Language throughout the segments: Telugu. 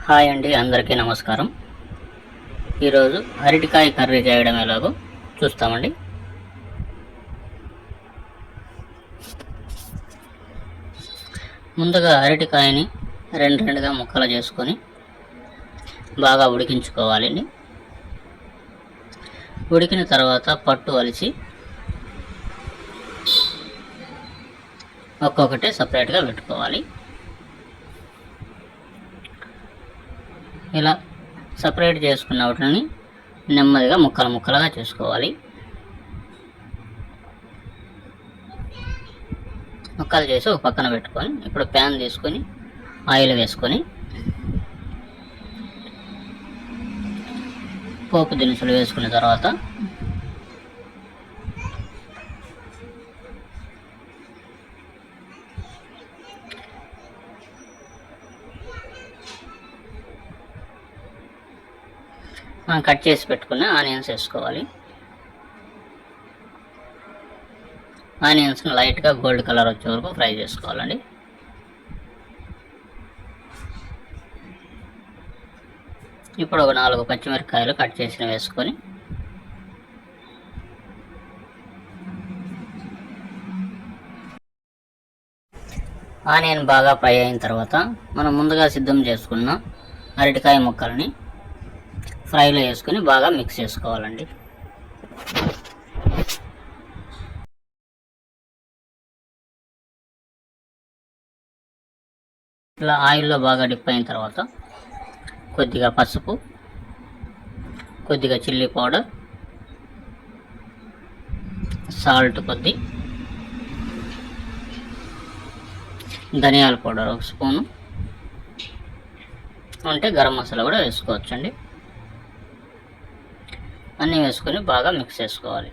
హాయ్ అండి, అందరికీ నమస్కారం. ఈరోజు అరటికాయ కర్రీ చేయడం ఎలాగో చూస్తామండి. ముందుగా అరటికాయని రెండుగా ముక్కలు చేసుకొని బాగా ఉడికించుకోవాలండి. ఉడికిన తర్వాత పట్టు వలిచి ఒక్కొక్కటి సపరేట్గా పెట్టుకోవాలి. ఇలా సపరేట్ చేసుకున్న వాటిని నెమ్మదిగా ముక్కలుగా చేసుకోవాలి. ముక్కలు చేసి ఒక పక్కన పెట్టుకొని ఇప్పుడు ప్యాన్ తీసుకొని ఆయిల్ వేసుకొని పోపు దినుసులు వేసుకున్న తర్వాత మనం కట్ చేసి పెట్టుకున్న ఆనియన్స్ వేసుకోవాలి. ఆనియన్స్ని లైట్గా గోల్డ్ కలర్ వచ్చే వరకు ఫ్రై చేసుకోవాలండి. ఇప్పుడు ఒక 4 పచ్చిమిరపకాయలు కట్ చేసి వేసుకొని ఆనియన్ బాగా ఫ్రై అయిన తర్వాత మనం ముందుగా సిద్ధం చేసుకున్న అరటికాయ ముక్కల్ని ఫ్రైలో వేసుకొని బాగా మిక్స్ చేసుకోవాలండి. ఇలా ఆయిల్లో బాగా డిప్ అయిన తర్వాత కొద్దిగా పసుపు, కొద్దిగా చిల్లీ పౌడర్, సాల్ట్ కొద్ది, ధనియాల పౌడర్ 1 స్పూను, అంటే గరం మసాలా కూడా వేసుకోవచ్చండి. అన్నీ వేసుకొని బాగా మిక్స్ చేసుకోవాలి.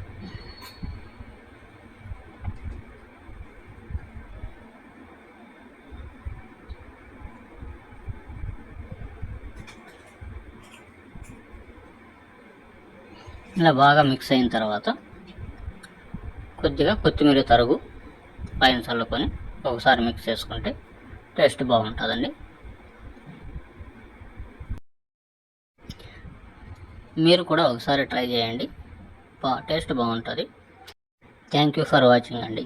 ఇలా బాగా మిక్స్ అయిన తర్వాత కొద్దిగా కొత్తిమీర తరుగు పైన చల్లుకొని ఒకసారి మిక్స్ చేసుకుంటే టేస్ట్ బాగుంటుందండి. మీరు కూడా ఒకసారి ట్రై చేయండి, టేస్ట్ బాగుంటుంది. థ్యాంక్ యూ ఫర్ వాచింగ్ అండి.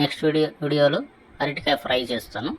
నెక్స్ట్ వీడియోలో అరటికాయ ఫ్రై చేస్తాను.